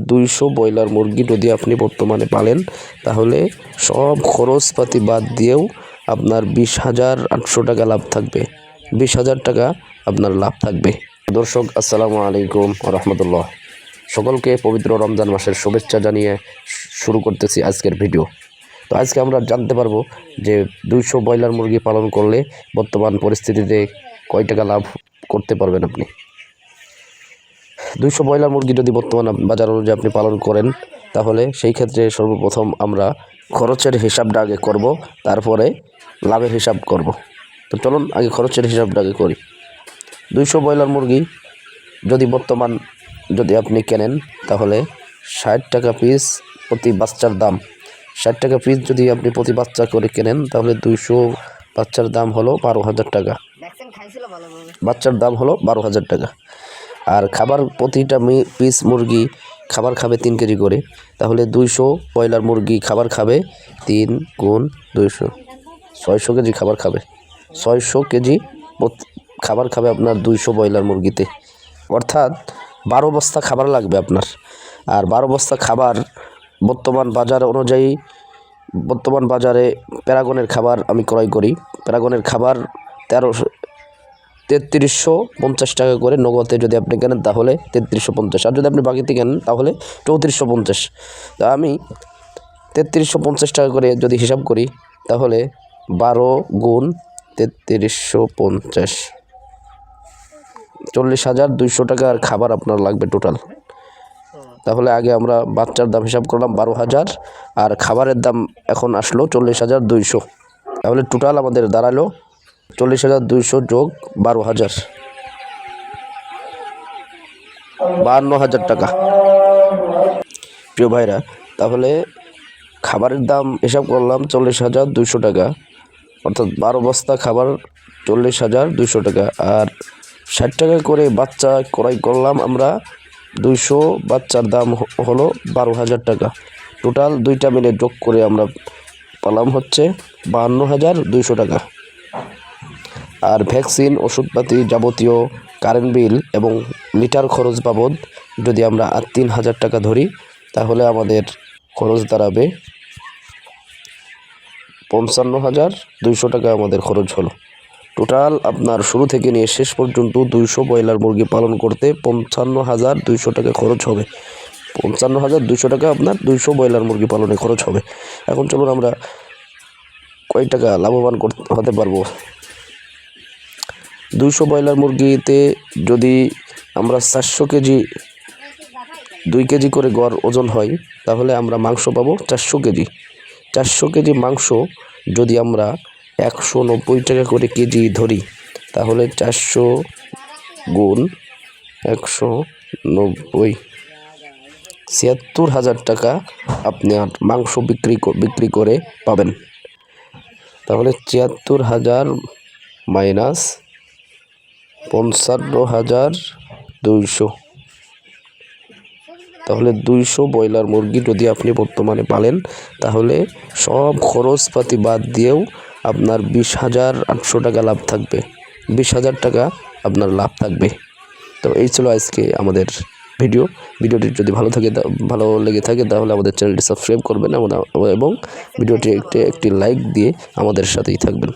200 broiler মুরগি যদি আপনি বর্তমানে পালেন তাহলে সব খরচপাতি বাদ দিয়েও আপনার 20,800 টাকা লাভ থাকবে। 20,000 টাকা আপনার লাভ থাকবে। দর্শক আসসালামু আলাইকুম রহমতুল্লাহ, সকলকে পবিত্র রমজান মাসের শুভেচ্ছা জানিয়ে শুরু করতেছি আজকের ভিডিও। তো আজকে আমরা জানতে পারবো যে 200 ব্রয়লার মুরগি পালন করলে বর্তমান পরিস্থিতিতে কয় টাকা লাভ করতে পারবেন আপনি। 200 ব্রয়লার মুরগি যদি বর্তমান বাজার অনুযায়ী আপনি পালন করেন তাহলে সেই ক্ষেত্রে সর্বপ্রথম আমরা খরচের হিসাবটা আগে করব, তারপরে লাভের হিসাব করব। তো চলুন আগে খরচের হিসাবটা আগে করি। 200 ব্রয়লার মুরগি যদি আপনি কেনেন তাহলে 60 টাকা পিস প্রতি বাচ্চার দাম। 60 টাকা পিস যদি আপনি প্রতি বাচ্চা করে কেনেন তাহলে 200 বাচ্চার দাম হলো 12,000 টাকা। বাচ্চার দাম হলো 12,000 টাকা। আর খাবার প্রতিটা পিস মুরগি খাবার খাবে 3 কেজি করে, তাহলে 200 ব্রয়লার মুরগি খাবার খাবে 3 গুণ 200, 600 কেজি খাবার খাবে। 600 কেজি খাবার খাবে আপনার 200 ব্রয়লার মুরগিতে, অর্থাৎ 12 বস্তা খাবার লাগবে আপনার। আর 12 বস্তা খাবার বর্তমান বাজারে প্যারাগনের খাবার আমি ক্রয় করি। প্যারাগনের খাবার 3350 টাকা করে নগদে যদি আপনি কেনেন তাহলে 3350, আর যদি আপনি বাকিতে কেনেন তাহলে 3450। তা আমি 3350 টাকা করে যদি হিসাব করি তাহলে 12 গুণ 3350, 40,200 টাকার খাবার আপনার লাগবে টোটাল। তাহলে আগে আমরা বাচ্চার দাম হিসাব করলাম 12,000 আর খাবারের দাম এখন আসলো 40,200। তাহলে টোটাল আমাদের দাঁড়ালো 40,200 যোগ 12,000, 52,000 টাকা। প্রিয় ভাইরা, তাহলে খাবারের দাম হিসাব করলাম 40,200 টাকা, অর্থাৎ 12 বস্তা খাবার 40,200 টাকা। আর 60 টাকা করে বাচ্চা ক্রয় করলাম আমরা, 200 বাচ্চার দাম হলো 12,000 টাকা। টোটাল দুইটা মিলে যোগ করে আমরা পেলাম হচ্ছে 52,200 টাকা। আর ভ্যাকসিন, ওষুধপাতি, যাবতীয় কারেন্ট বিল এবং লিটার খরচ বাবদ যদি আমরা আর 3,000 টাকা ধরি তাহলে আমাদের খরচ দাঁড়াবে 55,200 টাকা আমাদের খরচ হলো। টোটাল আপনার শুরু থেকে নিয়ে শেষ পর্যন্ত 200 ব্রয়লার মুরগি পালন করতে 55,200 টাকা খরচ হবে। 55,200 টাকা আপনার 200 ব্রয়লার মুরগি পালনে খরচ হবে। এখন চলুন আমরা কয় টাকা লাভবান হতে পারবো। 200 ব্রয়লার মুরগিতে যদি আমরা 400 কেজি 2 কেজি করে গড় ওজন হয় তাহলে আমরা মাংস পাবো 400 কেজি। 400 কেজি মাংস যদি আমরা 190 টাকা করে কেজি ধরি তাহলে 400 গুণ 190, 76,000 টাকা আপনার মাংস বিক্রি করে পাবেন। তাহলে 76,000 মাইনাস 55,200, তাহলে 200 ব্রয়লার মুরগি যদি আপনি বর্তমানে পালেন তাহলে সব খরচপাতি বাদ দিয়েও আপনার 20,800 টাকা লাভ থাকবে। 20,000 টাকা আপনার লাভ থাকবে। তো এই ছিল আজকে আমাদের ভিডিওটি যদি ভালো লেগে থাকে তাহলে আমাদের চ্যানেলটি সাবস্ক্রাইব করবেন এবং ভিডিওটি একটি লাইক দিয়ে আমাদের সাথেই থাকবেন।